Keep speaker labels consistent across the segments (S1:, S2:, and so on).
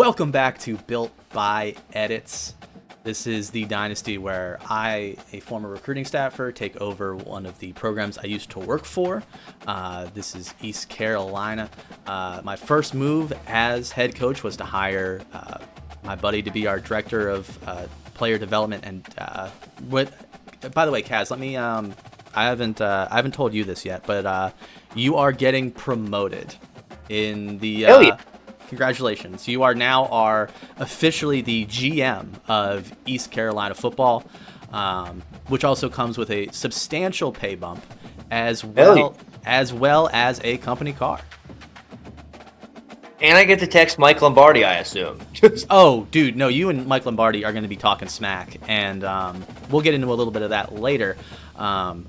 S1: Welcome back to Built by Edits. This is the Dynasty where I, a former recruiting staffer, take over one of the programs I used to work for. This is East Carolina. My first move as head coach was to hire my buddy to be our director of player development. And by the way, Kaz, let me. I haven't told you this yet, but you are getting promoted in the. Congratulations. You are now officially the GM of East Carolina football, which also comes with a substantial pay bump as well as a company car.
S2: And I get to text Mike Lombardi, I assume.
S1: Oh, dude, no, you and Mike Lombardi are going to be talking smack, and we'll get into a little bit of that later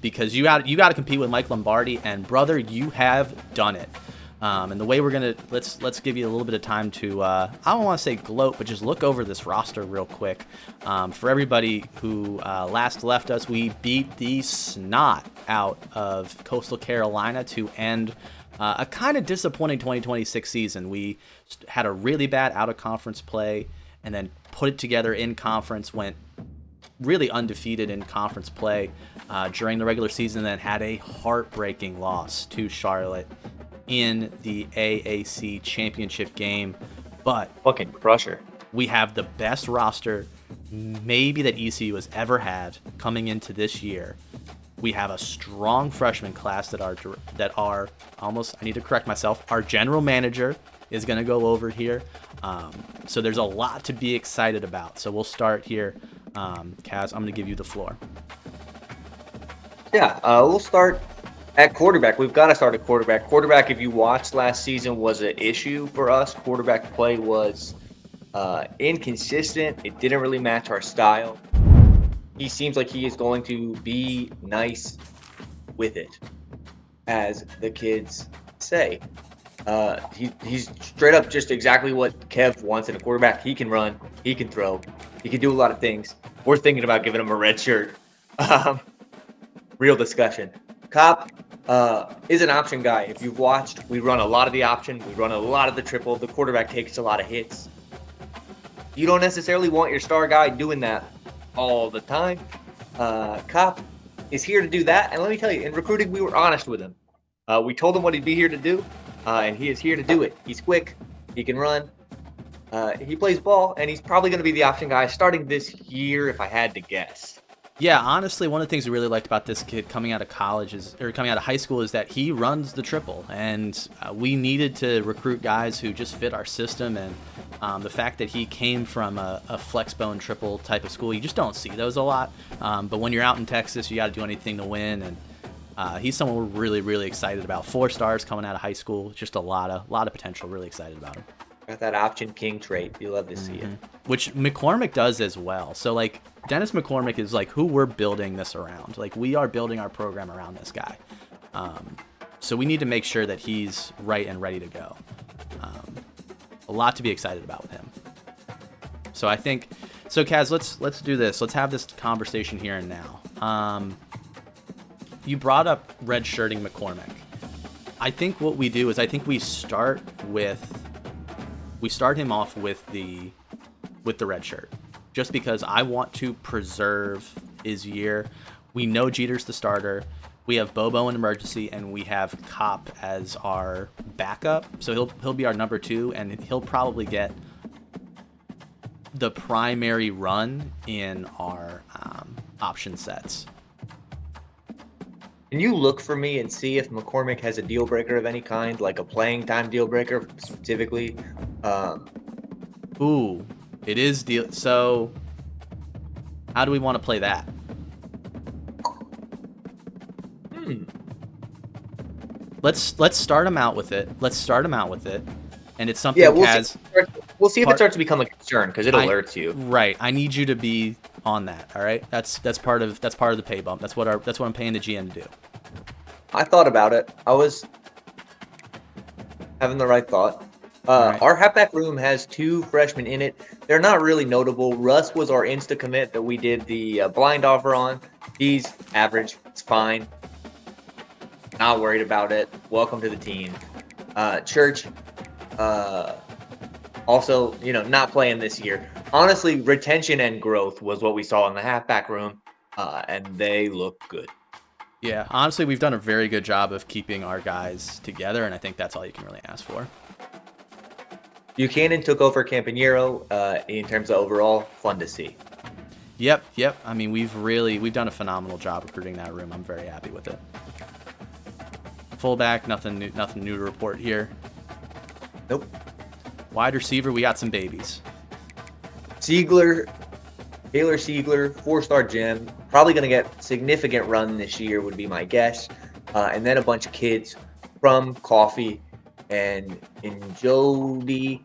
S1: because you got to compete with Mike Lombardi, and brother, you have done it. And the way we're gonna let's give you a little bit of time to I don't want to say gloat, but just look over this roster real quick. For everybody who last left us, we beat the snot out of Coastal Carolina to end a kind of disappointing 2026 season. We had a really bad out of conference play, and then put it together in conference. Went really undefeated in conference play during the regular season, and then had a heartbreaking loss to Charlotte in the AAC championship game. But
S2: fucking crusher. We
S1: have the best roster maybe that ECU has ever had coming into this year. We have a strong freshman class that are almost, I need to correct myself, our general manager is going to go over here. So there's a lot to be excited about. So we'll start here. Kaz, I'm going to give you the floor.
S2: Yeah, we'll start at quarterback. We've got to start at quarterback. Quarterback, if you watched last season, was an issue for us. Quarterback play was inconsistent. It didn't really match our style. He seems like he is going to be nice with it, as the kids say. He's straight up just exactly what Kev wants in a quarterback. He can run. He can throw. He can do a lot of things. We're thinking about giving him a red shirt. Real discussion. Cop is an option guy. If you've watched, we run a lot of the option. We run a lot of the triple. The quarterback takes a lot of hits. You don't necessarily want your star guy doing that all the time. Cop is here to do that. And let me tell you, in recruiting, we were honest with him. We told him what he'd be here to do, and he is here to do it. He's quick. He can run. He plays ball, and he's probably going to be the option guy starting this year, if I had to guess.
S1: Yeah, honestly, one of the things we really liked about this kid coming out of coming out of high school is that he runs the triple, and we needed to recruit guys who just fit our system. And the fact that he came from a flexbone triple type of school, you just don't see those a lot. But when you're out in Texas, you got to do anything to win, and he's someone we're really, really excited about. 4 stars coming out of high school, just a lot of potential. Really excited about him.
S2: Got that option king trait. You love to see it.
S1: Which McCormick does as well. So, like, Dennis McCormick is, like, who we're building this around. Like, we are building our program around this guy. So we need to make sure that he's right and ready to go. A lot to be excited about with him. So I think... So, Kaz, let's do this. Let's have this conversation here and now. You brought up redshirting McCormick. I think what we do is we start him off with the red shirt, just because I want to preserve his year. We know Jeter's the starter. We have Bobo in emergency, and we have Kopp as our backup. So he'll be our number 2, and he'll probably get the primary run in our option sets.
S2: Can you look for me and see if McCormick has a deal breaker of any kind, like a playing time deal breaker specifically?
S1: Ooh, it is deal. So, how do we want to play that? Let's start him out with it. And it's something.
S2: Yeah, we'll see if it starts to become a concern because it alerts you.
S1: Right. I need you to be on that. All right. That's part of the pay bump. That's what I'm paying the GM to do.
S2: I thought about it. I was having the right thought.
S1: Right.
S2: Our halfback room has 2 freshmen in it. They're not really notable. Russ was our insta commit that we did the blind offer on. He's average. It's fine. Not worried about it. Welcome to the team. Church Also, not playing this year. Honestly, retention and growth was what we saw in the halfback room, and they look good.
S1: Yeah, honestly, we've done a very good job of keeping our guys together, and I think that's all you can really ask for.
S2: Buchanan took over Campagnaro in terms of overall. Fun to see.
S1: Yep. I mean, we've done a phenomenal job recruiting that room. I'm very happy with it. Fullback, nothing new to report here.
S2: Nope.
S1: Wide receiver, we got some babies.
S2: Taylor Siegler, 4-star gem, probably going to get significant run this year would be my guess. And then a bunch of kids from Coffee and Jody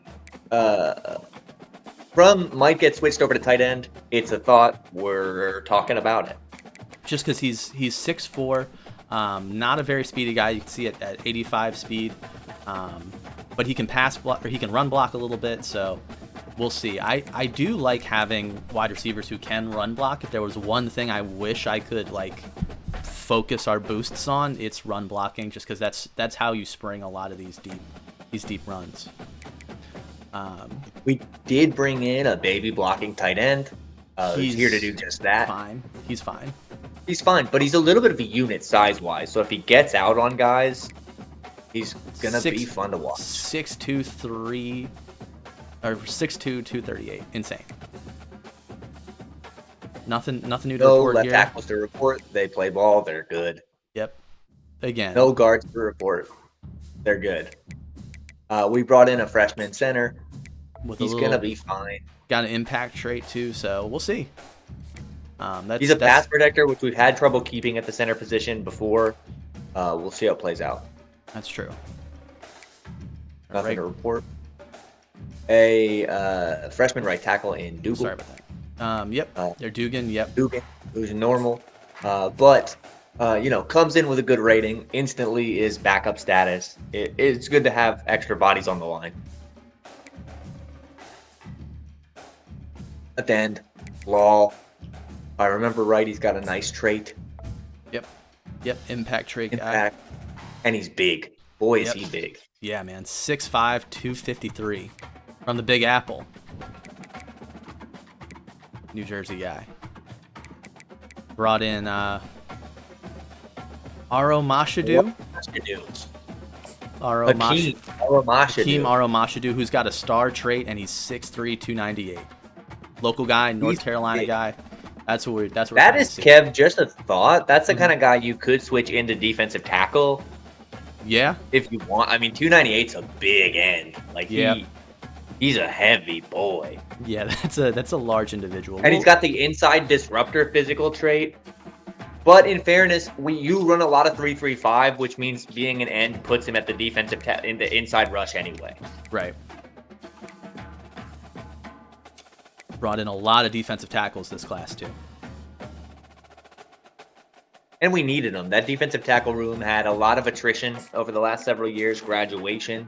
S2: might get switched over to tight end. It's a thought. We're talking about it.
S1: Just because he's 6'4", not a very speedy guy. You can see it at 85 speed, but he can pass block or he can run block a little bit. So we'll see. I do like having wide receivers who can run block. If there was one thing I wish I could focus our boosts on, it's run blocking. Just because that's how you spring a lot of these deep runs.
S2: We did bring in a baby blocking tight end. He's here to do just that.
S1: He's fine.
S2: He's fine, but he's a little bit of a unit size-wise. So if he gets out on guys, he's gonna be fun to watch.
S1: 6'2", 238. Insane. Nothing new to report
S2: left
S1: here.
S2: tackles to report. They play ball. They're good.
S1: Yep. Again.
S2: No guards to report. They're good. We brought in a freshman center. He's gonna be fine.
S1: Got an impact trait too, so we'll see.
S2: He's a pass protector, which we've had trouble keeping at the center position before. We'll see how it plays out.
S1: That's true.
S2: Nothing to report. A freshman right tackle in Dugan.
S1: Sorry about that. Yep. They're Dugan. Yep.
S2: Dugan, who's normal, but comes in with a good rating. Instantly is backup status. It's good to have extra bodies on the line. At the end, Law. If I remember right, he's got a nice trait.
S1: Yep. Impact trait
S2: guy. And he's big. Boy, is
S1: Yep.
S2: he big.
S1: Yeah, man. 6'5", 253. From the Big Apple. New Jersey guy. Brought in Aro Mashadu.
S2: Hakeem
S1: Aro Mashadu, who's got a star trait, and he's 6'3", 298. Local guy, North Carolina guy. That is
S2: Kev. Just a thought. That's the kind of guy you could switch into defensive tackle.
S1: Yeah,
S2: if you want. I mean, 298's a big end. He's a heavy boy.
S1: Yeah, that's a large individual.
S2: And he's got the inside disruptor physical trait. But in fairness, you run a lot of 3-3-5, which means being an end puts him at the defensive in the inside rush anyway.
S1: Right. Brought in a lot of defensive tackles this class too.
S2: And we needed them. That defensive tackle room had a lot of attrition over the last several years, graduation.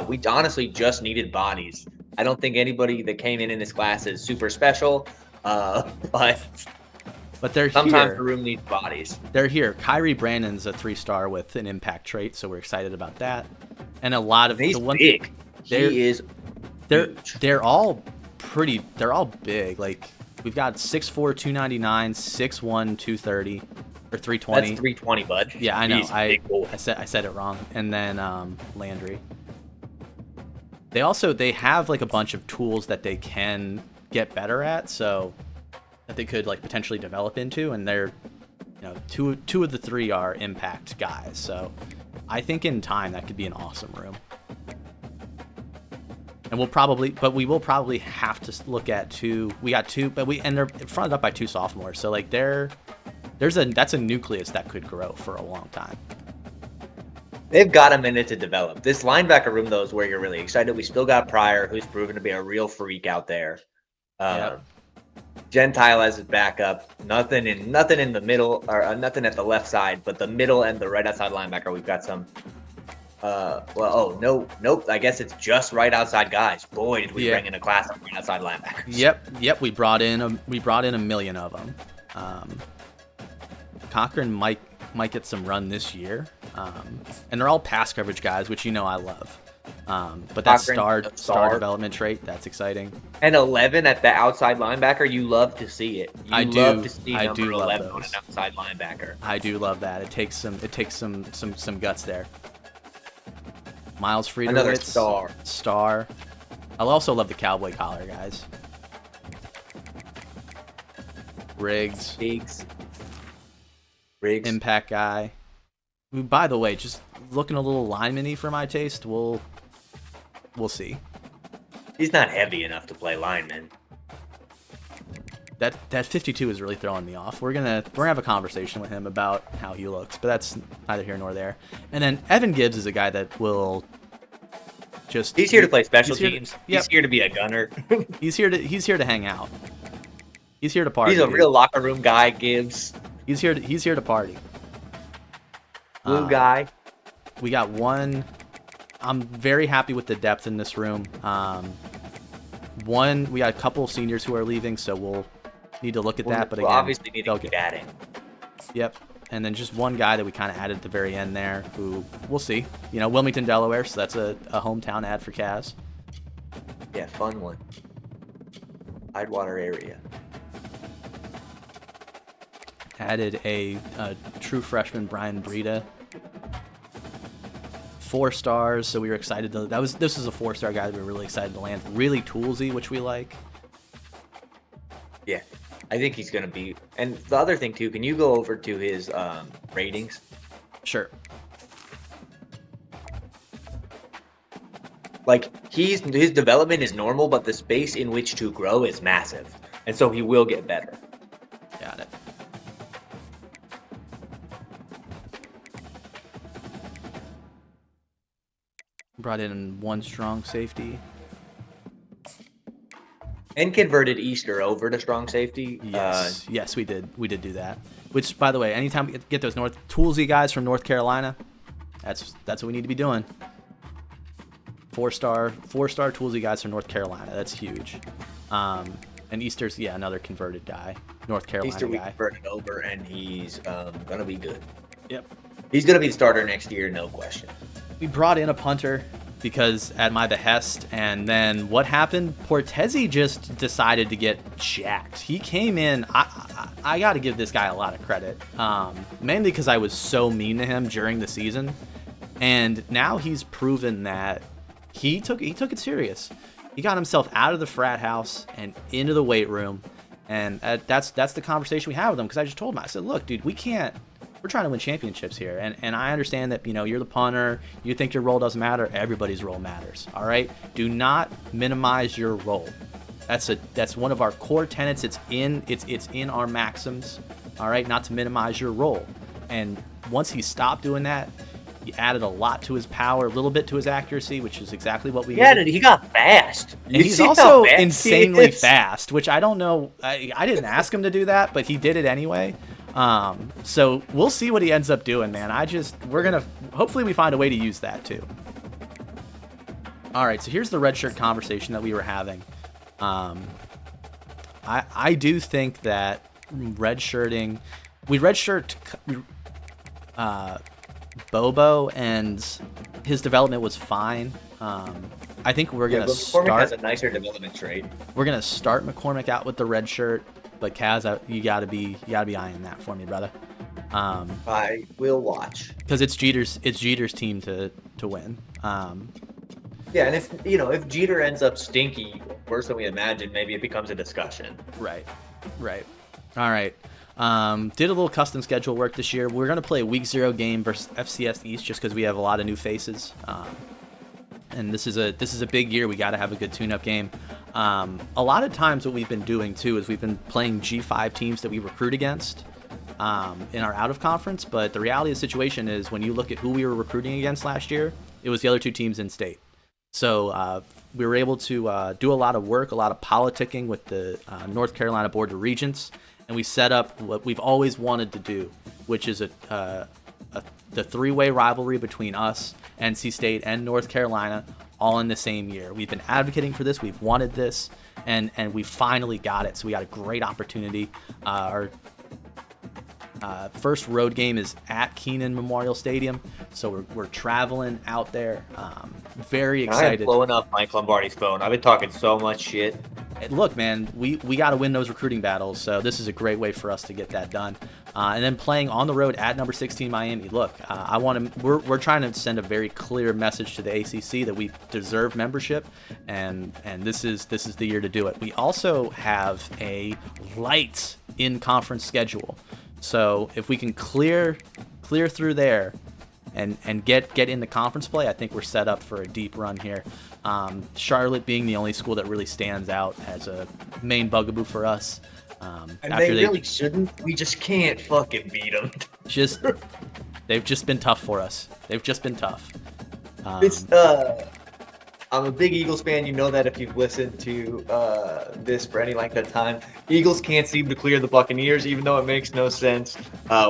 S2: We honestly just needed bodies. I don't think anybody that came in this class is super special, but
S1: they're
S2: sometimes
S1: here.
S2: The room needs bodies.
S1: They're here. Kyrie Brandon's a 3-star with an impact trait, so we're excited about that. And a lot of
S2: he's big. He is.
S1: They're all big. We've got 6'4", 299, 6'1", 230. Or 320.
S2: That's 320, bud.
S1: Yeah, I know.
S2: I
S1: said it wrong. And then Landry. They have a bunch of tools that they can get better at, so that they could potentially develop into, and they're two of the three are impact guys. So I think in time that could be an awesome room. And we will probably have to look at two. We got two, and they're fronted up by two sophomores. So that's a nucleus that could grow for a long time.
S2: They've got a minute to develop. This linebacker room, though, is where you're really excited. We still got Pryor, who's proven to be a real freak out there.
S1: Yep.
S2: Gentile as his backup. Nothing in the middle, or nothing at the left side, but the middle and the right outside linebacker, we've got some. Nope. I guess it's just right outside guys. Boy, did we bring in a class of right outside linebackers.
S1: Yep. We brought in a million of them. Cochran might get some run this year, and they're all pass coverage guys, which I love. But that
S2: Cochran,
S1: star development trait, that's exciting.
S2: And 11 at the outside linebacker, you love to see it. You love to see number 11 on an outside linebacker.
S1: I do love that. It takes some guts there. Miles Friedowitz,
S2: another
S1: star. I also love the cowboy collar, guys. Riggs, impact guy. By the way, just looking a little lineman-y for my taste. We'll see.
S2: He's not heavy enough to play lineman.
S1: That 52 is really throwing me off. We're gonna have a conversation with him about how he looks, but that's neither here nor there. And then Evan Gibbs is a guy that will just.
S2: He's here to play special teams. He's here to be a gunner.
S1: he's here to hang out. He's here to party.
S2: He's a real locker room guy, Gibbs.
S1: He's here to party.
S2: Blue guy.
S1: We got one. I'm very happy with the depth in this room. We got a couple seniors who are leaving, so we'll need to look at that. But again,
S2: obviously need to keep adding.
S1: Yep. And then just one guy that we kind of added at the very end there, who we'll see. Wilmington, Delaware, so that's a hometown ad for Kaz.
S2: Yeah, fun one. Tidewater area.
S1: Added a true freshman, Brian Breida. 4 stars, so we were excited to. This is a 4-star guy that we were really excited to land. Really toolsy, which we like.
S2: Yeah, I think he's gonna be. And the other thing too, can you go over to his ratings?
S1: Sure.
S2: Like his development is normal, but the space in which to grow is massive, and so he will get better.
S1: Got it. Brought in 1 strong safety.
S2: And converted Easter over to strong safety.
S1: Yes, we did. We did do that. Which, by the way, anytime we get those toolsy guys from North Carolina, that's what we need to be doing. 4-star toolsy guys from North Carolina. That's huge. And Easter's another converted guy, North Carolina
S2: Easter we
S1: guy.
S2: converted over, and he's gonna be good.
S1: Yep.
S2: He's gonna be the starter next year, no question.
S1: We brought in a punter because at my behest, and then what happened? Portezi just decided to get jacked. He came in. I got to give this guy a lot of credit, mainly because I was so mean to him during the season, and now he's proven that he took it serious. He got himself out of the frat house and into the weight room, and that's the conversation we had with him. Because I just told him, I said, look, dude, we're trying to win championships here, and I understand that you're the punter, you think your role doesn't matter. Everybody's role matters. All right, do not minimize your role. That's one of our core tenets. It's in our maxims. All right, not to minimize your role. And once he stopped doing that, he added a lot to his power, a little bit to his accuracy, which is exactly what we needed.
S2: He got fast.
S1: And he's also insanely fast, which I don't know. I didn't ask him to do that, but he did it anyway. So we'll see what he ends up doing, man. Hopefully we find a way to use that too. All right, so here's the redshirt conversation that we were having. I do think that redshirting, we redshirt Bobo, and his development was fine. I think we're gonna start.
S2: McCormick has a nicer development trait.
S1: We're gonna start McCormick out with the red shirt. But Kaz, you gotta be eyeing that for me, brother.
S2: I will watch
S1: because it's Jeter's team to win.
S2: Yeah, and if Jeter ends up stinky worse than we imagined, maybe it becomes a discussion.
S1: Right. All right. Did a little custom schedule work this year. We're gonna play a week 0 game versus FCS East just because we have a lot of new faces. And this is a big year. We got to have a good tune-up game. A lot of times what we've been doing too is we've been playing G5 teams that we recruit against in our out of conference. But the reality of the situation is when you look at who we were recruiting against last year, it was the other 2 teams in state. So we were able to do a lot of work, a lot of politicking with the North Carolina Board of Regents, and we set up what we've always wanted to do, which is the 3-way rivalry between us, NC State, and North Carolina, all in the same year. We've been advocating for this. We've wanted this, and we finally got it. So we got a great opportunity. Our first road game is at Keenan Memorial Stadium, so we're traveling out there. Very
S2: And I am
S1: excited.
S2: blowing up Mike Lombardi's phone. I've been talking so much shit.
S1: Look, man, we got to win those recruiting battles, so this is a great way for us to get that done. And then playing on the road at number 16 Miami. Look, I want to. We're trying to send a very clear message to the ACC that we deserve membership, and this is the year to do it. We also have a light in conference schedule, so if we can clear through there and get into conference play, I think we're set up for a deep run here. Charlotte being the only school that really stands out as a main bugaboo for us.
S2: And they really shouldn't. We just can't fucking beat them.
S1: They've just been tough for us. They've just been tough.
S2: I'm a big Eagles fan. You know that if you've listened to this for any length of time. Eagles can't seem to clear the Buccaneers, even though it makes no sense.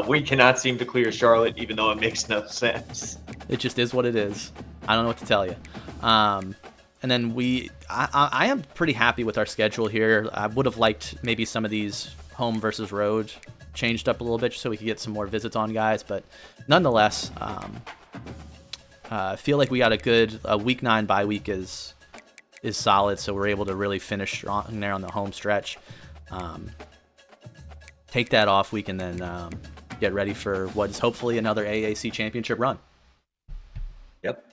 S2: We cannot seem to clear Charlotte, even though it makes no sense.
S1: It just is what it is. I don't know what to tell you. And then I am pretty happy with our schedule here. I would have liked maybe some of these home versus road changed up a little bit just so we could get some more visits on guys. But nonetheless, I feel like we got a good week 9 bye week is solid, so we're able to really finish strong there on the home stretch. Take that off week and then get ready for what is hopefully another AAC championship run.
S2: Yep.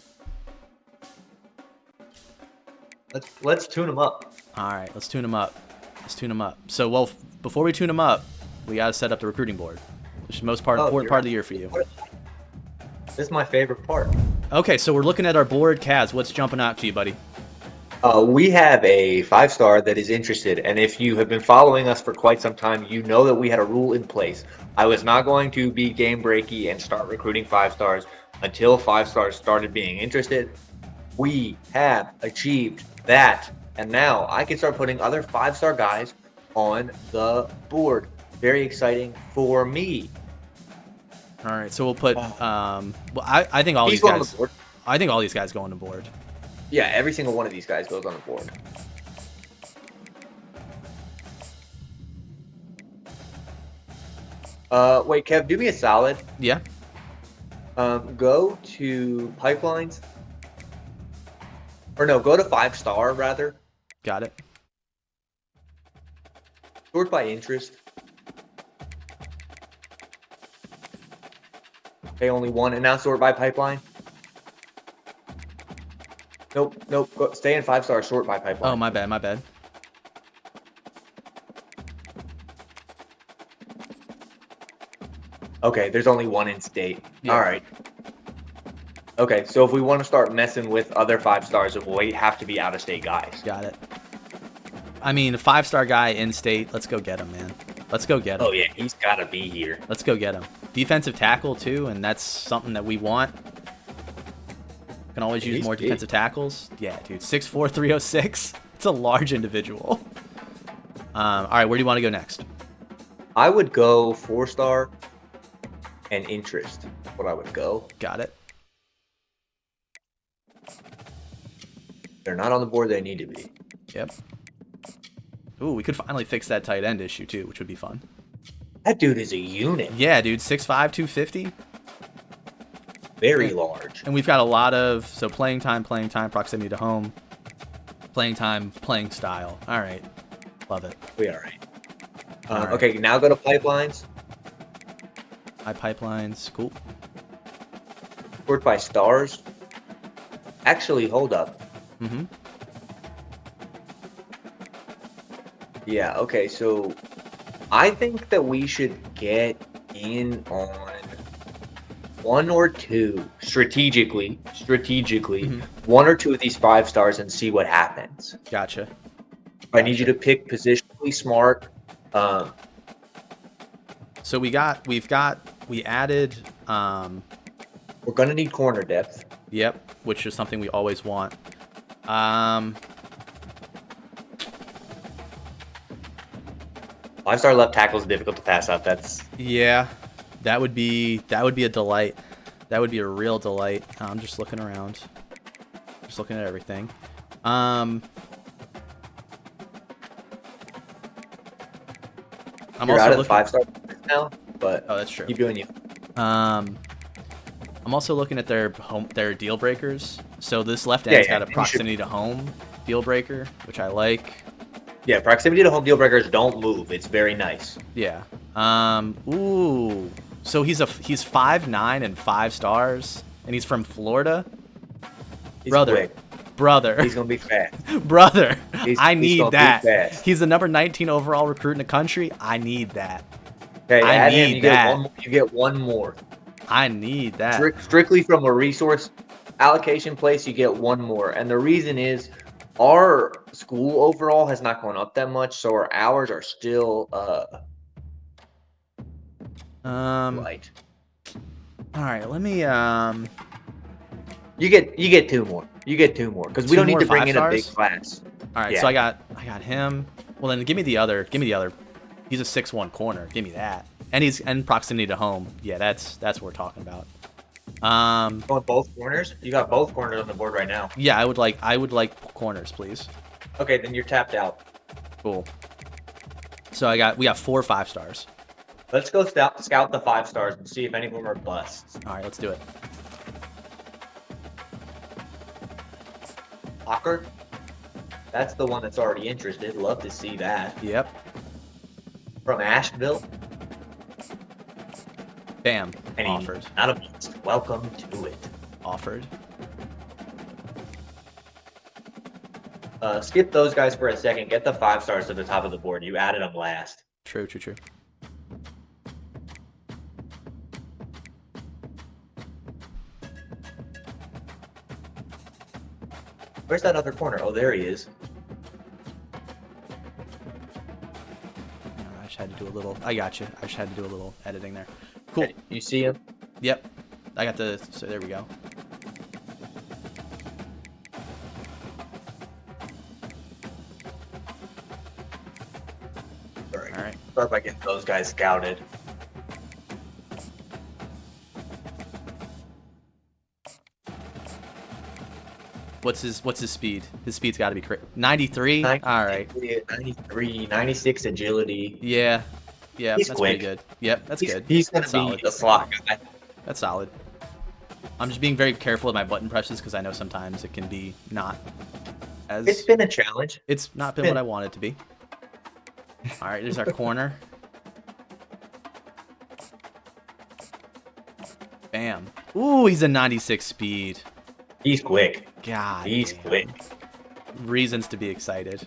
S2: Let's tune them up.
S1: All right, let's tune them up. So, well, before we tune them up, we got to set up the recruiting board, which is the most important part of the year for you.
S2: This is my favorite part.
S1: Okay, so we're looking at our board. Kaz, what's jumping out to you, buddy?
S2: We have a 5-star that is interested, and if you have been following us for quite some time, you know that we had a rule in place. I was not going to be game breaky and start recruiting 5-stars until 5-stars started being interested. We have achieved that, and now I can start putting other 5-star guys on the board. Very exciting for me.
S1: All right, so we'll put. I think all these guys. I think all these guys go on the board.
S2: Yeah, every single one of these guys goes on the board. Wait, Kev, do me a solid.
S1: Yeah.
S2: Go to pipelines. Or no, go to 5-star rather.
S1: Got it.
S2: Sort by interest. Okay, only one, and now sort by pipeline. Nope. Go, stay in 5-star, sort by pipeline.
S1: Oh, my bad.
S2: Okay, there's only one in state.
S1: Yeah.
S2: All right. Okay, so if we want to start messing with other 5-stars, it will have to be out-of-state guys.
S1: Got it. I mean, a 5-star guy in state. Let's go get him, man. Let's go get him.
S2: Oh, yeah, he's got to be here.
S1: Let's go get him. Defensive tackle, too, and that's something that we want. Can always use more defensive tackles. Yeah, dude. 6'4", 306. It's a large individual. All right, where do you want to go next?
S2: I would go 4-star and interest. What I would go.
S1: Got it.
S2: They're not on the board they need to be.
S1: Yep. Ooh, we could finally fix that tight end issue, too, which would be fun.
S2: That dude is a unit.
S1: Yeah, dude. 6'5", 250.
S2: Very large.
S1: And we've got a lot of, so playing time, proximity to home, playing time, playing style. All right. Love it.
S2: We all right.
S1: All right.
S2: Okay, now go to pipelines.
S1: High pipelines. Cool.
S2: Sort by stars. Actually, hold up.
S1: Mm-hmm.
S2: Yeah, okay, so I think that we should get in on one or two strategically, one or two of these 5-stars and see what happens.
S1: Gotcha.
S2: I need you to pick positionally smart.
S1: So we added.
S2: We're gonna need corner depth.
S1: Yep, which is something we always want.
S2: 5-star left tackle is difficult to pass up.
S1: Yeah, that would be a delight. That would be a real delight. I'm just looking around, just looking at everything. I'm
S2: You're
S1: also
S2: out of
S1: looking
S2: 5-star now, but
S1: oh, that's true.
S2: Keep doing you.
S1: I'm also looking at their deal breakers. So this left end's
S2: Yeah,
S1: got a proximity to home deal breaker, which I like.
S2: Yeah, proximity to home deal breakers don't move. It's very nice.
S1: Yeah. Ooh. So he's 5'9" and 5 stars, and he's from Florida.
S2: He's
S1: Brother.
S2: quick.
S1: Brother.
S2: He's gonna be fast.
S1: Brother.
S2: He's
S1: I need
S2: gonna be
S1: that.
S2: fast.
S1: He's the number 19 overall recruit in the country. I need that.
S2: Okay,
S1: I
S2: add him.
S1: need
S2: You
S1: that.
S2: get one more.
S1: I need that.
S2: Strictly from a resource allocation place, you get one more. And the reason is our school overall has not gone up that much, so our hours are still light.
S1: All right, let me
S2: You get two more. You get two more because we don't need to bring in a big
S1: 5
S2: class.
S1: All right,
S2: Yeah.
S1: so I got him. Well, then give me the other. He's a 6'1" corner. Give me that. And he's in proximity to home. Yeah, that's what we're talking about.
S2: Going both corners? You got both corners on the board right now.
S1: Yeah, I would like corners, please.
S2: Okay, then you're tapped out.
S1: Cool. So we got 4 5 stars.
S2: Let's go scout the 5 stars and see if any of them are busts.
S1: All right, let's do it.
S2: Hawker? That's the one that's already interested. Love to see that.
S1: Yep.
S2: From Asheville.
S1: Bam.
S2: And
S1: Offered.
S2: Not a bust. Welcome to it.
S1: Offered.
S2: Skip those guys for a second. Get the 5 stars to the top of the board. You added them last.
S1: True.
S2: Where's that other corner? Oh, there he is.
S1: I just had to do a little. I got you. I just had to do a little editing there. Cool.
S2: You see him?
S1: Yep. I got the. So there we go.
S2: All right.
S1: All right.
S2: Start by getting those guys scouted.
S1: What's his speed? His speed's got to be 93. All right.
S2: 93, 96 agility.
S1: Yeah.
S2: He's
S1: that's
S2: quick.
S1: pretty good. Yep, that's good.
S2: He's gonna
S1: That's
S2: be
S1: solid.
S2: a slot guy.
S1: That's solid. I'm just being very careful with my button presses because I know sometimes it can be not as.
S2: It's been a challenge.
S1: It's not been what I want it to be. All right, there's our corner. Bam. Ooh, he's a 96 speed.
S2: He's quick.
S1: God.
S2: He's
S1: damn.
S2: quick.
S1: Reasons to be excited.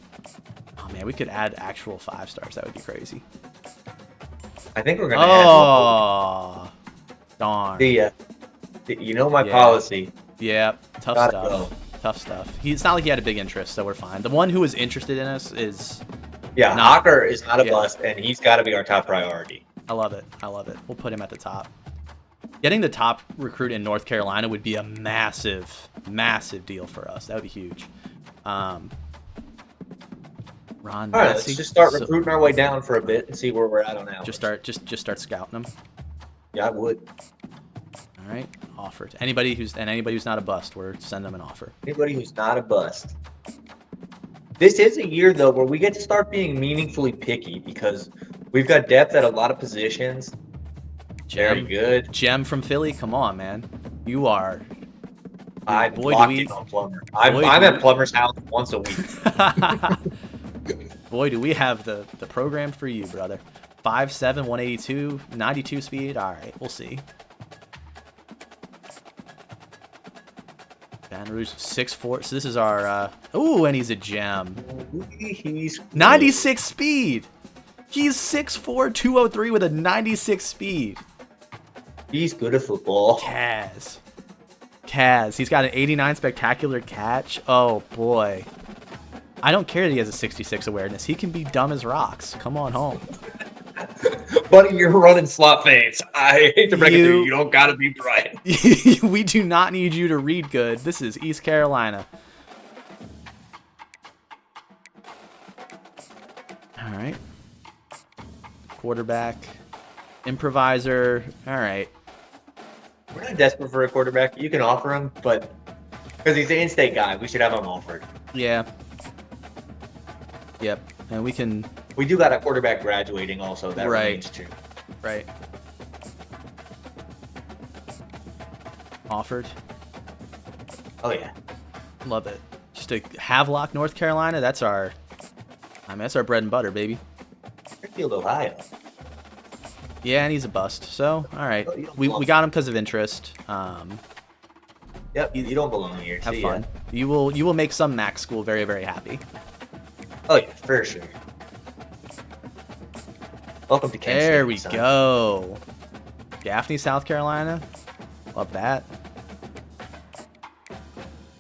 S1: Oh man, we could add actual 5 stars. That would be crazy.
S2: I think we're gonna add
S1: Oh, darn.
S2: you know my
S1: Yeah.
S2: policy.
S1: Yeah, tough
S2: Gotta
S1: stuff.
S2: go.
S1: Tough stuff. It's not like he had a big interest, so we're fine. The one who was interested in us is.
S2: Yeah,
S1: No.
S2: Hawker is not a
S1: Yeah.
S2: bust, and he's got to be our top priority.
S1: I love it. We'll put him at the top. Getting the top recruit in North Carolina would be a massive, massive deal for us. That would be huge. Ron
S2: All right,
S1: Massey.
S2: let's just start recruiting our way down for a bit and see where we're at on hours.
S1: Just start scouting them.
S2: Yeah, I would.
S1: All right, offered. Anybody who's not a bust, we're send them an offer.
S2: Anybody who's not a bust. This is a year though where we get to start being meaningfully picky because we've got depth at a lot of positions. Very good.
S1: Gem from Philly. Come on, man. You are.
S2: I'm
S1: Boy,
S2: locked
S1: do we-
S2: in on Plummer. I'm
S1: boy, do
S2: at
S1: we-
S2: Plummer's house once a week.
S1: Boy, do we have the program for you, brother. 5'7", 182, 92 speed. All right, we'll see. Baton Rouge 6'4". So this is our. Ooh, and he's a gem.
S2: He's
S1: 96 speed. He's 6'4", 203 with a 96 speed.
S2: He's good at football.
S1: Kaz. He's got an 89 spectacular catch. Oh, boy. I don't care that he has a 66 awareness. He can be dumb as rocks. Come on home.
S2: Buddy, you're running slot fades. I hate to break it to you. You don't gotta be bright.
S1: We do not need you to read good. This is East Carolina. All right. Quarterback. Improviser. All right.
S2: We're not desperate for a quarterback. You can offer him, but because he's an in-state guy, we should have him offered.
S1: Yeah. Yep. And we can.
S2: We do got a quarterback graduating also. That
S1: Right.
S2: remains true.
S1: Right. Offered.
S2: Oh yeah.
S1: Love it. Just a Havelock, North Carolina. That's our bread and butter, baby.
S2: Fairfield, Ohio.
S1: Yeah, and he's a bust. So, all right.
S2: Oh, you don't
S1: We
S2: belong.
S1: got him because of interest.
S2: Yep, you don't belong here.
S1: Have
S2: See
S1: fun.
S2: ya.
S1: You will make some Mac school very, very happy.
S2: Oh yeah, for sure. Welcome to Kent
S1: There
S2: State,
S1: we
S2: son.
S1: go. Gaffney, South Carolina. Love that.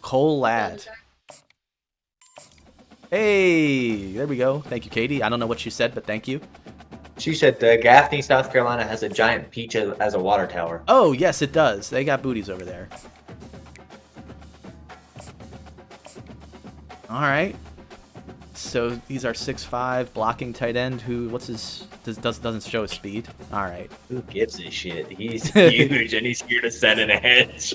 S1: Cole Ladd. Hey, there we go. Thank you, Katie. I don't know what she said, but thank you.
S2: She said Gaffney, South Carolina has a giant peach as a water tower.
S1: Oh, yes, it does. They got booties over there. All right. So these are 6'5", blocking tight end. Who? What's his? Doesn't show his speed. All right.
S2: Who gives a shit? He's huge and he's here to set an edge.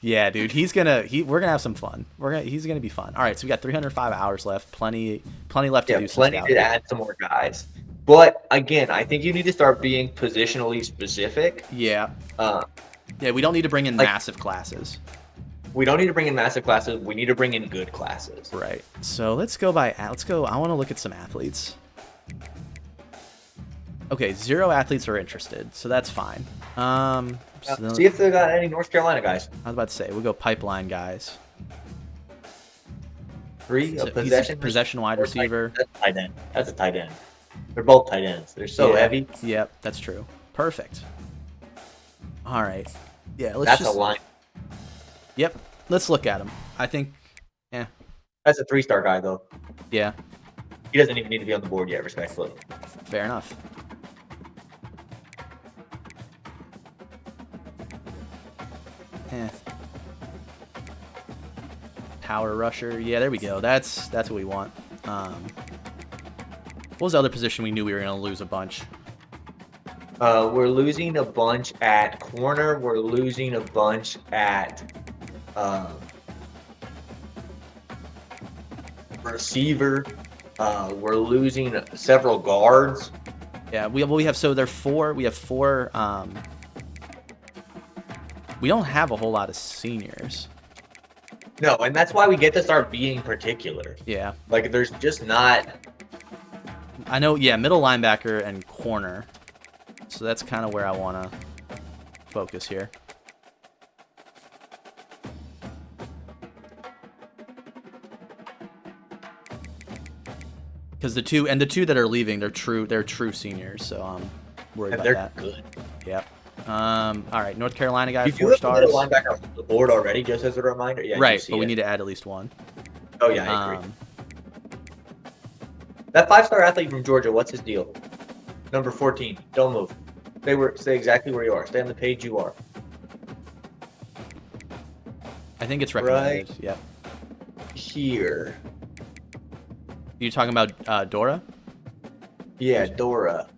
S1: Yeah, dude. We're gonna have some fun. He's gonna be fun. All right. So we got 305 hours left. Plenty left to do. Some
S2: Plenty
S1: scouting.
S2: to add some more guys. But again, I think you need to start being positionally specific.
S1: Yeah.
S2: Uh,
S1: Yeah. We don't need to bring in massive classes.
S2: we don't need to bring in massive classes. We need to bring in good classes.
S1: Right. So let's go. I want to look at some athletes. Okay, 0 athletes are interested, so that's fine. So
S2: See if they got any North Carolina guys.
S1: I was about to say we'll go pipeline guys.
S2: 3
S1: So
S2: a
S1: he's
S2: possession.
S1: a possession wide
S2: or
S1: receiver.
S2: That's a tight end. That's a tight end. They're both tight ends. They're so
S1: Yeah.
S2: heavy.
S1: Yep, that's true. Perfect. All right. Yeah, let's
S2: That's
S1: just.
S2: a line.
S1: Yep. Let's look at him. I think. Yeah.
S2: That's a 3-star guy though.
S1: Yeah.
S2: He doesn't even need to be on the board yet, respectfully.
S1: Fair enough. Eh. Power rusher. Yeah, there we go. That's what we want. What was the other position we knew we were going to lose a bunch?
S2: We're losing a bunch at corner. We're losing a bunch at receiver. We're losing several guards.
S1: Yeah, we have so there are 4. We have 4. We don't have a whole lot of seniors.
S2: No, and that's why we get to start being particular.
S1: Yeah.
S2: Like, there's just not.
S1: I know, yeah, middle linebacker and corner. So that's kind of where I want to focus here. Because the two that are leaving, they're true seniors, so I'm worried
S2: And
S1: about
S2: they're
S1: that.
S2: good.
S1: Yep. All right, North Carolina guy,
S2: You
S1: 4
S2: do have a
S1: stars.
S2: middle linebacker on the board already, just as a reminder. Yeah,
S1: Right, but we need to add at least 1.
S2: Oh yeah, I agree. That 5-star athlete from Georgia, what's his deal? Number 14. Don't move. Stay exactly where you are. Stay on the page you are.
S1: I think it's recommended.
S2: Right.
S1: Yep.
S2: Here.
S1: You talking about Dora?
S2: Yeah, Dora.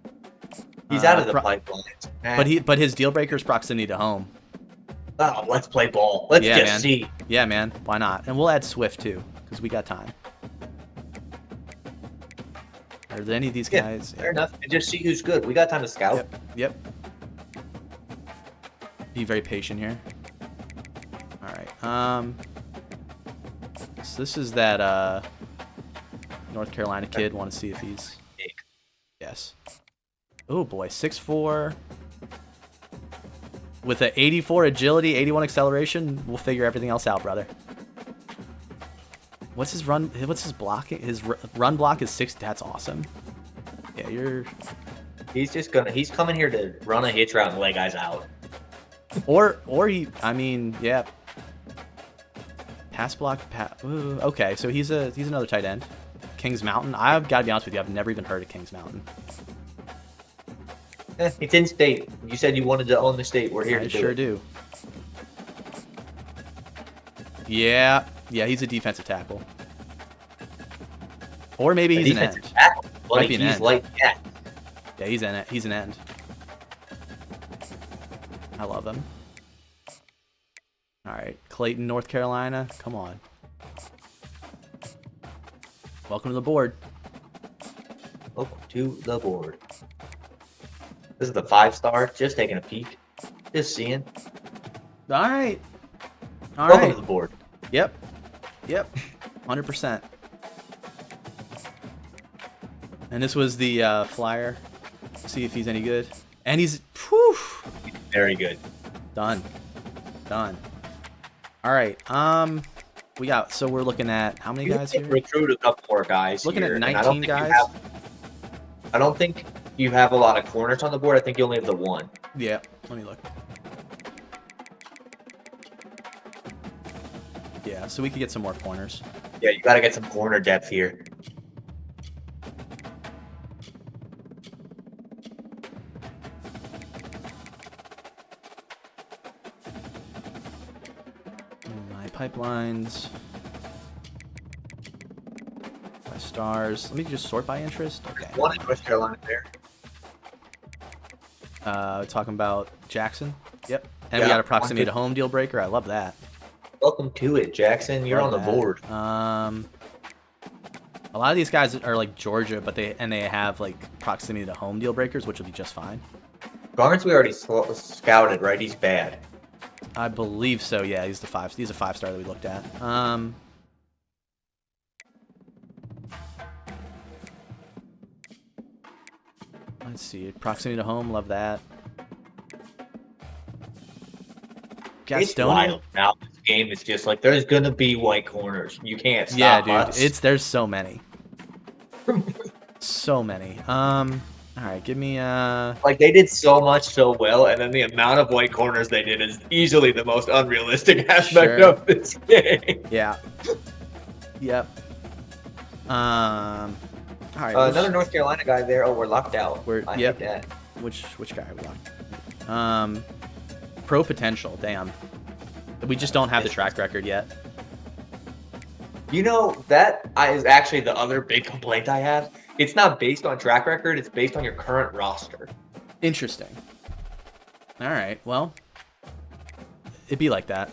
S2: He's out of the
S1: pro-
S2: pipeline.
S1: But his deal breaker is proximity to home.
S2: Oh, let's play ball. Let's
S1: Yeah,
S2: just
S1: man.
S2: see.
S1: Yeah, man. Why not? And we'll add Swift too, because we got time. Are there any of these guys?
S2: Fair enough. And just see who's good. We got time to scout.
S1: Yep. Be very patient here. All right. So this is that North Carolina kid. Want to see if he's. Yes. Oh boy, 6'4". With an 84 agility, 81 acceleration, we'll figure everything else out, brother. What's his run? What's his blocking? His run block is 6. That's awesome. Yeah, you're.
S2: He's coming here to run a hitch route and lay guys out.
S1: Or he. I mean, yeah. Pass block. Ooh, okay, so he's another tight end. Kings Mountain. I've got to be honest with you. I've never even heard of Kings Mountain.
S2: It's in state. You said you wanted to own the state. We're here to do
S1: I sure
S2: it.
S1: do. Yeah, he's a defensive tackle. Or maybe he's an end.
S2: Tackle.
S1: Might be an
S2: He's
S1: end.
S2: like that.
S1: Yeah, he's an end. I love him. All right, Clayton, North Carolina. Come on. Welcome to the board.
S2: Welcome to the board. This is the 5-star. Just taking a peek. Just seeing.
S1: All right.
S2: Welcome to the board.
S1: Yep. 100%. And this was the flyer. See if he's any good. And he's
S2: Very good.
S1: done. All right. So we're looking at how many guys here?
S2: Recruit a couple more guys.
S1: Looking
S2: here,
S1: at
S2: and
S1: 19 guys.
S2: I don't think you have a lot of corners on the board. I think you only have the one.
S1: Yeah. Let me look. Yeah. So we could get some more corners.
S2: Yeah, you got to get some corner depth here.
S1: My pipelines. My stars. Let me just sort by interest. Okay.
S2: One in North Carolina there.
S1: Talking about Jackson. Yep. And
S2: Yeah,
S1: we got a proximity to home deal breaker. I love that.
S2: Welcome to it, Jackson. You're on the board.
S1: A lot of these guys are like Georgia, but they have like proximity to home deal breakers, which will be just fine.
S2: Garnes we already scouted, right? He's bad.
S1: I believe so. Yeah, he's a 5-star that we looked at. Let's see. Proximity to home. Love that.
S2: It's
S1: Gastonia.
S2: wild. Now this game is just like there's gonna be white corners. You can't stop
S1: Yeah, dude.
S2: us.
S1: There's so many. So many. All right. Give me
S2: Like they did so much so well, and then the amount of white corners they did is easily the most unrealistic aspect
S1: Sure.
S2: of this game.
S1: Yeah. Yep. All right.
S2: Another North Carolina guy there. Oh, we're locked out. I hate that.
S1: Which guy are we on? Pro potential. Damn. We just don't have the track record yet.
S2: You know, that is actually the other big complaint I have. It's not based on track record. It's based on your current roster.
S1: Interesting. All right. Well, it'd be like that.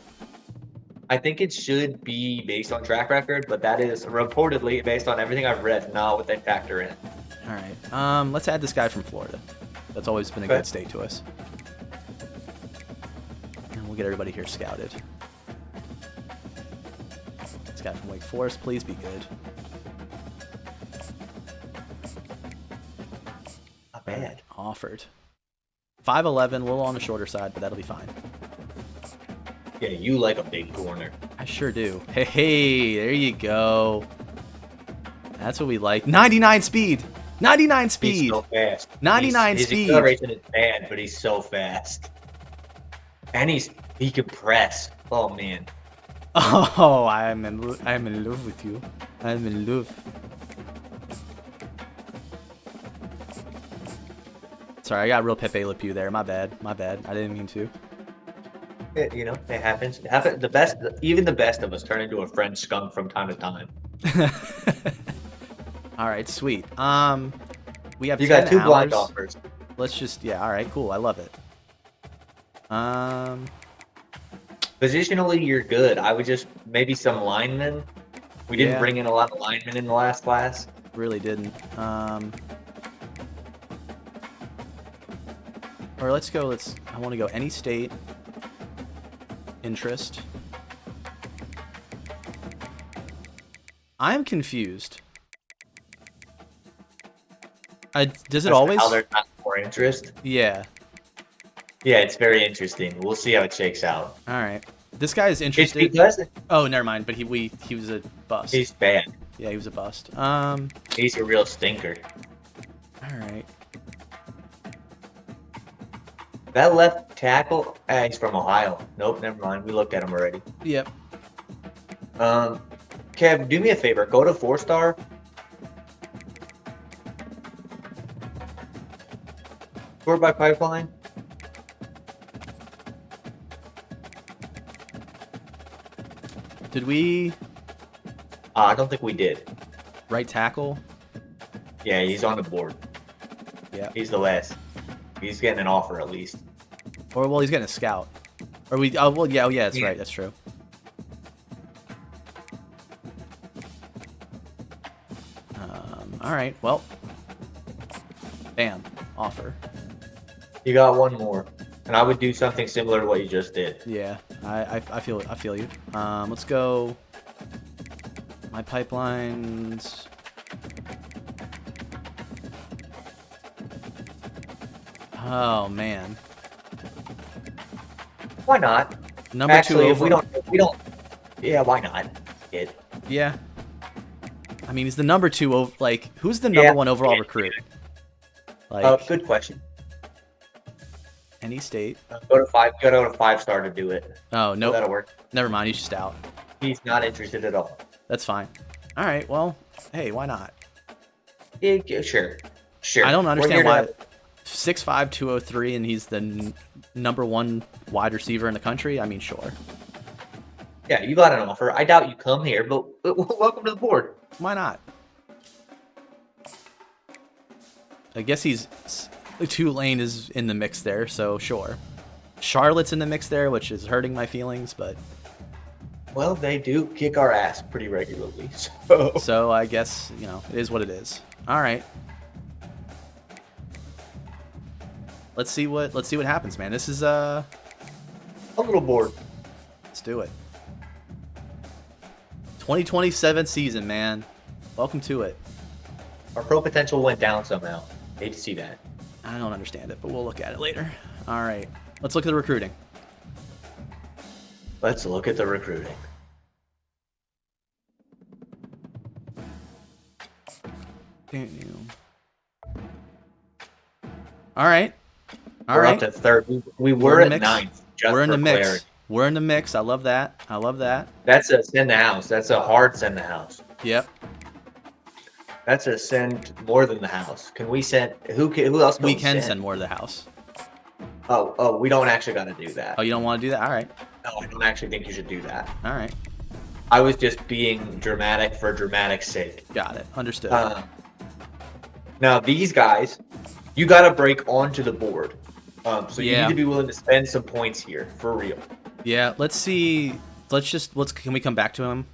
S2: I think it should be based on track record, but that is reportedly based on everything I've read, not what they factor in.
S1: All right. Let's add this guy from Florida. That's always been a good state to us. And we'll get everybody here scouted. This guy from Wake Forest, please be good.
S2: Not bad.
S1: Offered. 5'11", a little on the shorter side, but that'll be fine.
S2: Yeah, you like a big corner.
S1: I sure do. Hey, there you go. That's what we like. 99 speed. 99 speed.
S2: He's so fast.
S1: 99
S2: his
S1: speed.
S2: His acceleration is bad, but he's so fast. And he can press. Oh man.
S1: Oh, I'm in love with you. I'm in love. Sorry, I got real Pepe Le Pew there. My bad. I didn't mean to.
S2: You know, it happens. Even the best of us turn into a French skunk from time to time.
S1: All right, sweet. We have
S2: You
S1: 10
S2: got two
S1: hours.
S2: blind offers.
S1: Let's just, yeah, all right, cool. I love it.
S2: Positionally, you're good. I would just maybe some linemen. We didn't bring in a lot of linemen in the last class.
S1: Really didn't. Or let's go. I want to go any state. Interest. I'm confused. Does it always?
S2: How there's not more interest?
S1: Yeah.
S2: Yeah, it's very interesting. We'll see how it shakes out.
S1: All right. This guy is
S2: It's
S1: interested.
S2: because
S1: Oh, never mind. But he was a bust.
S2: he's bad.
S1: Yeah, he was a bust.
S2: He's a real stinker.
S1: All right.
S2: That left tackle, he's from Ohio. Nope, never mind. We looked at him already.
S1: Yep.
S2: Kev, do me a favor. Go to 4-star. Score by pipeline.
S1: Did we
S2: I don't think we did.
S1: right tackle?
S2: Yeah, he's on the board.
S1: Yeah.
S2: He's the last. He's getting an offer at least.
S1: Or well, he's getting a scout. Or we? Oh well, yeah. Oh yeah, that's right. That's true. All right. Well. Bam. Offer.
S2: You got one more. And I would do something similar to what you just did.
S1: Yeah. I feel you. Let's go. My pipelines. Oh man.
S2: Why not?
S1: Number
S2: Actually,
S1: two
S2: if we don't. Yeah, why not?
S1: Yeah. I mean, he's the number 2 like who's the
S2: Yeah.
S1: number 1 overall recruit? Like
S2: Good question.
S1: any state.
S2: Go to 5. Go to a 5-star to do it.
S1: Oh,
S2: So
S1: nope.
S2: that'll work.
S1: Never mind, he's just out.
S2: He's not interested at all.
S1: That's fine. All right, well, hey, why not?
S2: Yeah, sure.
S1: I don't
S2: We're
S1: understand
S2: here to
S1: why
S2: have-
S1: 6'5", 203, and he's the number 1 wide receiver in the country. I mean, sure.
S2: Yeah, you got an offer. I doubt you come here, but welcome to the board.
S1: Why not? I guess Tulane is in the mix there, so sure. Charlotte's in the mix there, which is hurting my feelings, but
S2: Well, they do kick our ass pretty regularly, so
S1: so I guess, you know, it is what it is. All right. Let's see what happens, man. This is
S2: a little bored.
S1: let's do it. 2027 season, man. Welcome to it.
S2: Our pro potential went down somehow. Hate to see that.
S1: I don't understand it, but we'll look at it later. All right. Let's look at the recruiting.
S2: Let's look at the recruiting.
S1: Damn. All right. All
S2: We're
S1: right.
S2: up to third. We
S1: We're
S2: were
S1: in the
S2: at
S1: mix.
S2: 9th. Just
S1: We're in
S2: for
S1: the mix.
S2: clarity.
S1: We're in the mix. I love that. I love that.
S2: That's a send the house. That's a hard send the house.
S1: Yep.
S2: That's a send more than the house. Can we send? Who else? Can
S1: We can send more to the house.
S2: Oh, we don't actually got to do that.
S1: Oh, you don't want to do that? All right.
S2: No, I don't actually think you should do that.
S1: All right.
S2: I was just being dramatic for dramatic's sake.
S1: Got it. Understood.
S2: Now these guys, you got to break onto the board. So you
S1: Yeah.
S2: need to be willing to spend some points here for real.
S1: Yeah. Let's see. Can we come back to him?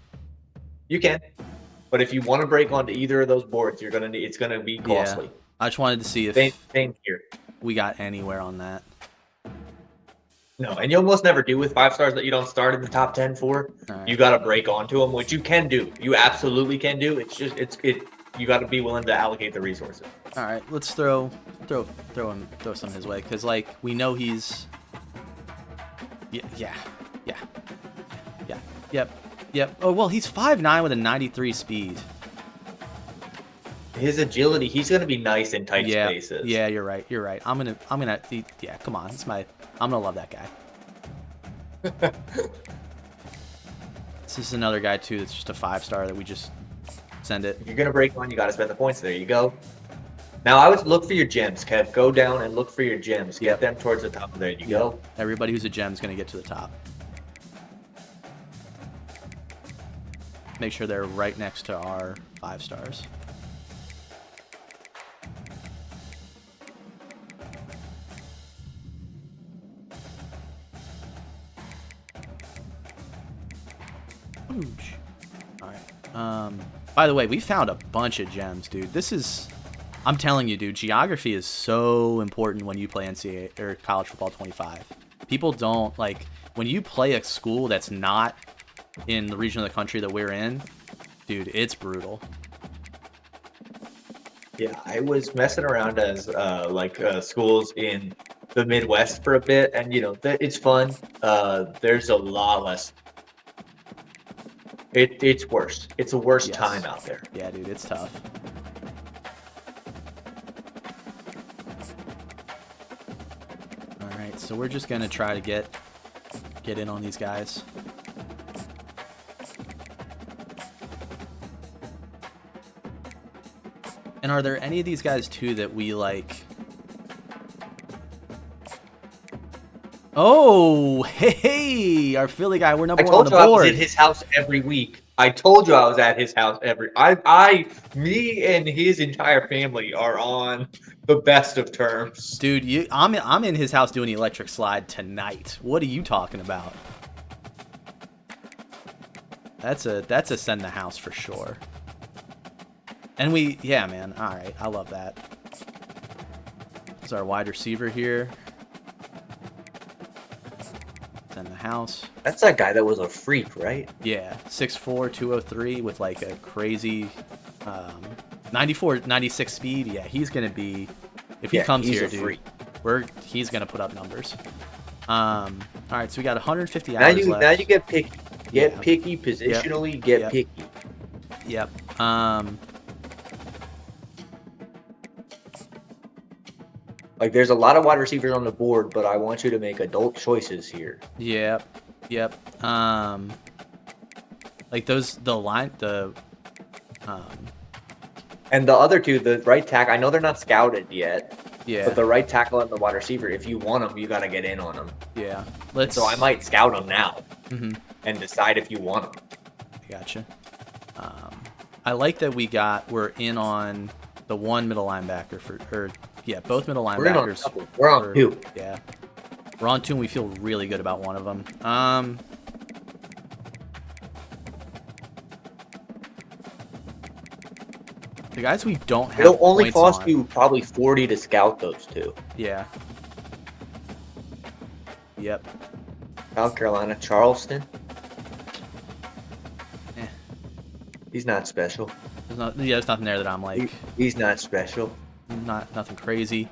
S2: You can, but if you want to break onto either of those boards, it's gonna be costly.
S1: I just wanted to see if
S2: Same here.
S1: we got anywhere on that.
S2: No, and you almost never do with 5-stars that you don't start in the top 10 for.
S1: All right.
S2: You got to break onto them, which you can do. You absolutely can do. It's just you got to be willing to allocate the resources.
S1: All right. Let's throw some his way, because like we know he's. Yeah. Yep. Oh well, he's 5'9" with a 93 speed.
S2: His agility, he's gonna be nice in tight
S1: Yeah.
S2: spaces.
S1: Yeah, you're right. I'm gonna. Yeah, come on. I'm gonna love that guy. This is another guy too. That's just a 5-star that we just send it.
S2: If you're gonna break on, you got to spend the points. There you go. Now I would look for your gems, Kev. Go down and look for your gems. Get
S1: Yep.
S2: them towards the top. There you go.
S1: Everybody who's a gem is gonna get to the top. Make sure they're right next to our 5-stars. Ooch. All right. By the way, we found a bunch of gems, dude. I'm telling you, dude, geography is so important when you play NCAA or college football 25. People don't when you play a school that's not in the region of the country that we're in, dude, it's brutal.
S2: Yeah, I was messing around as schools in the Midwest for a bit, and it's fun. There's a lot less. It's worse. It's a worse
S1: Yes.
S2: time out there.
S1: Yeah, dude, it's tough. All right, so we're just gonna try to get in on these guys. And are there any of these guys too that we like? Oh, hey, our Philly guy, we're number 1 on the
S2: I was
S1: board.
S2: at his house every week. Me and his entire family are on the best of terms.
S1: Dude, I'm in his house doing the electric slide tonight. What are you talking about? That's a send the house for sure. And yeah, man. All right, I love that. This is our wide receiver here. in the house.
S2: That's that guy that was a freak, right?
S1: Yeah, 6'4", 203 with like a crazy 94, 96 speed. Yeah, he's gonna be if he comes
S2: he's
S1: here,
S2: a
S1: dude.
S2: freak.
S1: He's gonna put up numbers. All right, so we got 150
S2: Now
S1: hours left.
S2: now you get picky. Get
S1: Yeah.
S2: picky positionally. Get picky.
S1: Yep.
S2: Like there's a lot of wide receivers on the board, but I want you to make adult choices here.
S1: Yep. Like
S2: And the other two, the right tackle, I know they're not scouted yet.
S1: Yeah.
S2: But the right tackle and the wide receiver, if you want them, you got to get in on them.
S1: Yeah.
S2: So I might scout them now and decide if you want them.
S1: Gotcha. I like that we're in on the one middle linebacker both middle linebackers.
S2: We're on two.
S1: Yeah. We're on two and we feel really good about one of them. The guys we don't have.
S2: It'll only cost you probably 40 to scout those two.
S1: Yeah. Yep.
S2: South Carolina, Charleston. He's not special.
S1: There's nothing there that I'm like.
S2: He's not special.
S1: Nothing crazy.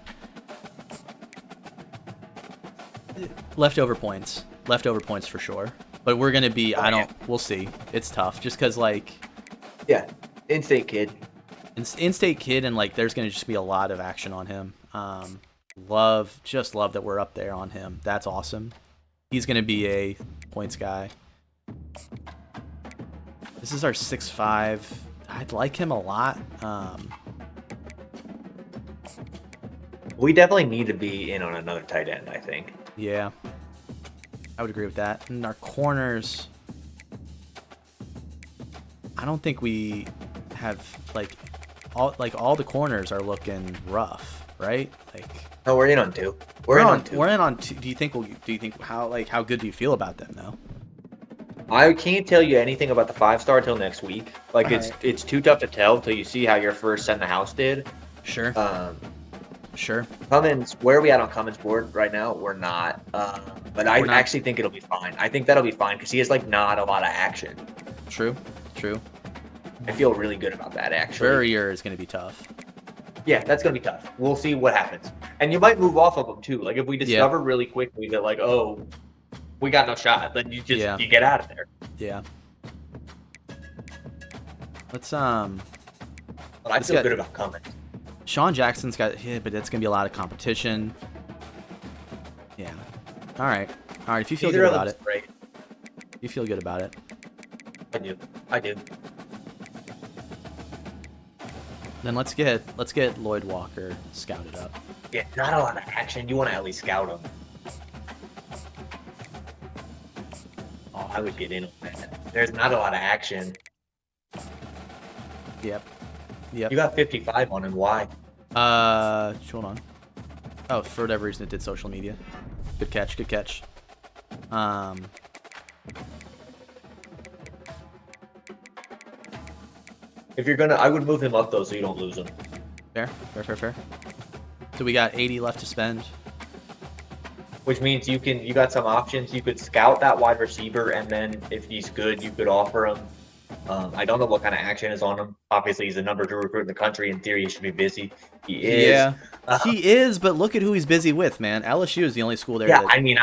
S1: Leftover points for sure. But we're gonna be. We'll see. It's tough, just because like.
S2: Yeah, in-state kid.
S1: In-state kid, and like there's gonna just be a lot of action on him. Love that we're up there on him. That's awesome. He's gonna be a points guy. This is our 6'5". I'd like him a lot.
S2: We definitely need to be in on another tight end, I think.
S1: Yeah, I would agree with that. And our corners, I don't think we have all the corners are looking rough, right? Like.
S2: No, we're in on two. We're in on two.
S1: We're in on two. Do you think how good do you feel about them though?
S2: I can't tell you anything about the 5-star till next week. Like it's too tough to tell until you see how your first set in the house did.
S1: Sure. Sure.
S2: Cummins, where are we at on Cummins' board right now? We're not. But I actually think it'll be fine. I think that'll be fine because he has like not a lot of action.
S1: True.
S2: I feel really good about that actually.
S1: Furrier is going to be tough.
S2: Yeah, that's going to be tough. We'll see what happens. And you might move off of him too. Like if we discover really quickly that like, oh, we got no shot, then you just you get out of there.
S1: Yeah. Let's
S2: But I feel good about Cummins.
S1: Sean Jackson's got hit, but it's gonna be a lot of competition. Yeah. All right. If you feel good about it,
S2: great.
S1: You feel good about it.
S2: I do.
S1: Then let's get Lloyd Walker scouted up.
S2: Yeah, not a lot of action. You want to at least scout him. I would get in on that. There's not a lot of action.
S1: Yep.
S2: You got 55 on him. Why?
S1: Hold on. Oh, for whatever reason, it did social media. Good catch.
S2: If you're gonna, I would move him up though, so you don't lose him.
S1: Fair. So we got 80 left to spend.
S2: Which means you got some options. You could scout that wide receiver, and then if he's good, you could offer him. I don't know what kind of action is on him. Obviously, he's the number 2 recruit in the country. In theory, he should be busy. He is.
S1: Yeah, he is. But look at who he's busy with, man. LSU is the only school there.
S2: Yeah, I mean,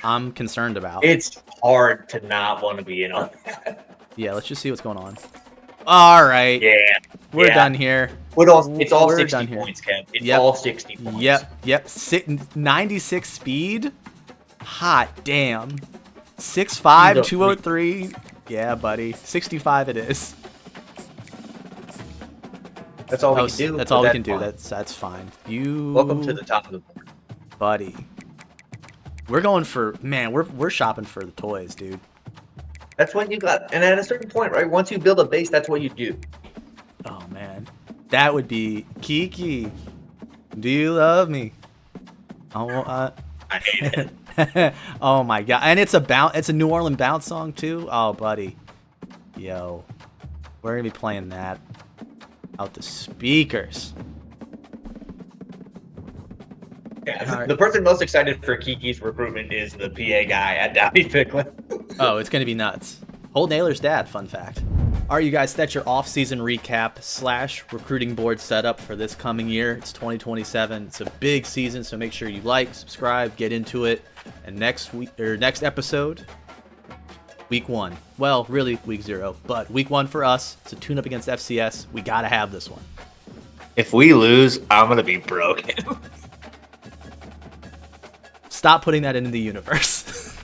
S1: I'm concerned about.
S2: It's hard to not want to be in on that.
S1: Yeah, let's just see what's going on. All right.
S2: Yeah.
S1: We're done here.
S2: It's all 60 points, Kev. It's all 60 points.
S1: Yep. 96 speed. Hot damn. 6'5", 203. Yeah, buddy. 65 it is.
S2: That's all we can do.
S1: That's all we can do. That's fine.
S2: Welcome to the top of the board.
S1: Buddy. We're going for, man, we're shopping for the toys, dude.
S2: That's what you got. And at a certain point, right, once you build a base, that's what you do.
S1: Oh, man. That would be Kiki. Do you love me?
S2: I hate it.
S1: Oh, my God. And it's a New Orleans bounce song, too? Oh, buddy. Yo. We're going to be playing that out the speakers.
S2: Yeah,
S1: All right.
S2: the person most excited for Kiki's recruitment is the PA guy at Downey Picklin.
S1: Oh, it's going to be nuts. Hold Naylor's dad, fun fact. All right, you guys, that's your off-season recap / recruiting board setup for this coming year. It's 2027. It's a big season, so make sure you like, subscribe, get into it. And next episode, week 1. Well, really week 0, but week 1 for us. It's a tune-up against FCS. We got to have this one.
S2: If we lose, I'm gonna be broken.
S1: Stop putting that into the universe.